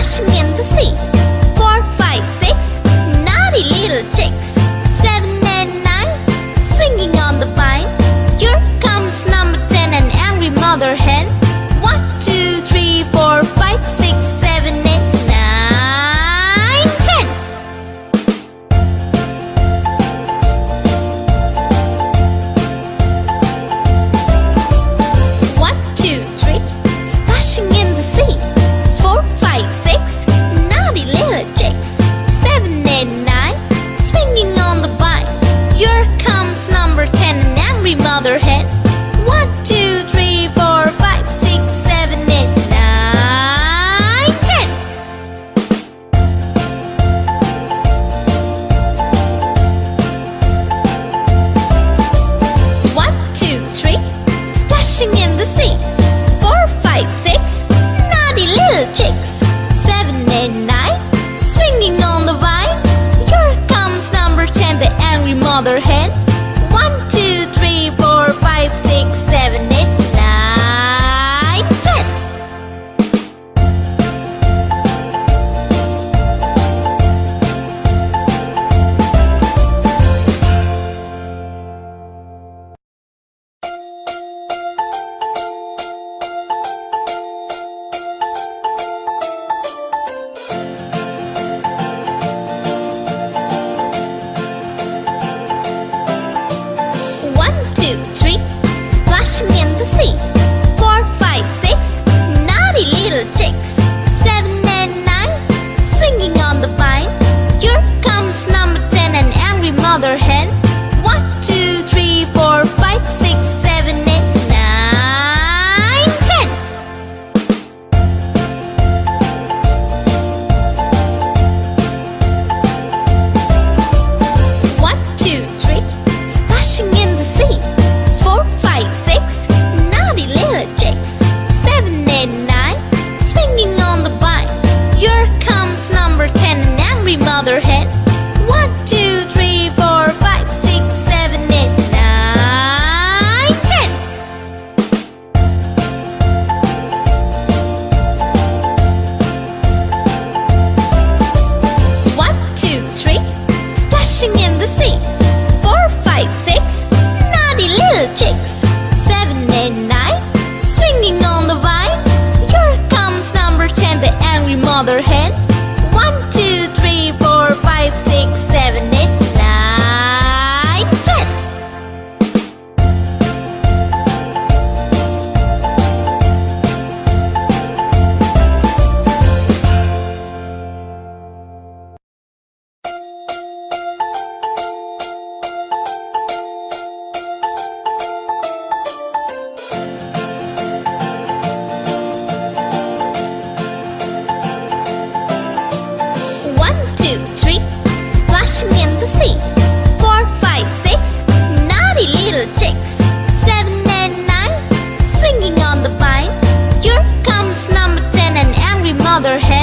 splashing in the sea. 4, 5, 6, naughty little chicks. 7 and 9, swinging on the vine. Here comes number 10, an angry mother hen. 1, 2, 3, 4, 5, 6, 7, 8, 9, 10. 1, 2, 3, splashing in the sea. 4, 5, 6, naughty little chicks. 7, 8, 9, swinging on the vine. Here comes number 10, an angry mother hen. 1, 2, 3, 4, 5, 6, 7, 8, 9, 10. 1, 2, 3, splashing in the sea. 4, 5, 6, naughty little chicks. 7, 8, 9, swinging on the vine. Here comes number 10, the angry mother hen. 1, 2, 3, 4, 5, 6, 7, 8, 9, 10. 1, 2, 3, splashing in the sea. 4, 5, 6, naughty little chicks. 7 and 9, swinging on the vine. Here comes number 10, an angry mother hen. 1, 2, 3, 4, 5, 6, 7, 8, 9, 10. 1, 2, 3, splashing in the sea. 4, 5, 6, naughty little chicks. 7, 8, 9, swinging on the vine. Here comes number 10, an angry mother hen. 1, 2, 3, 4, 5, 6, 7, 8, 9, 10. 1, 2, 3, splashing in the sea. 4, 5, 6, naughty little chicks. 7, 8, 9, swinging on the vine. Here comes number 10, the angry mother hen. 1, 2, 3, 4, 5, 6, 7, 8, 9, 10. 1, 2, 3, splashing in the sea. 4, 5, 6, naughty little chicks. 7 and 9, swinging on the vine. Here comes number 10, an angry mother hen.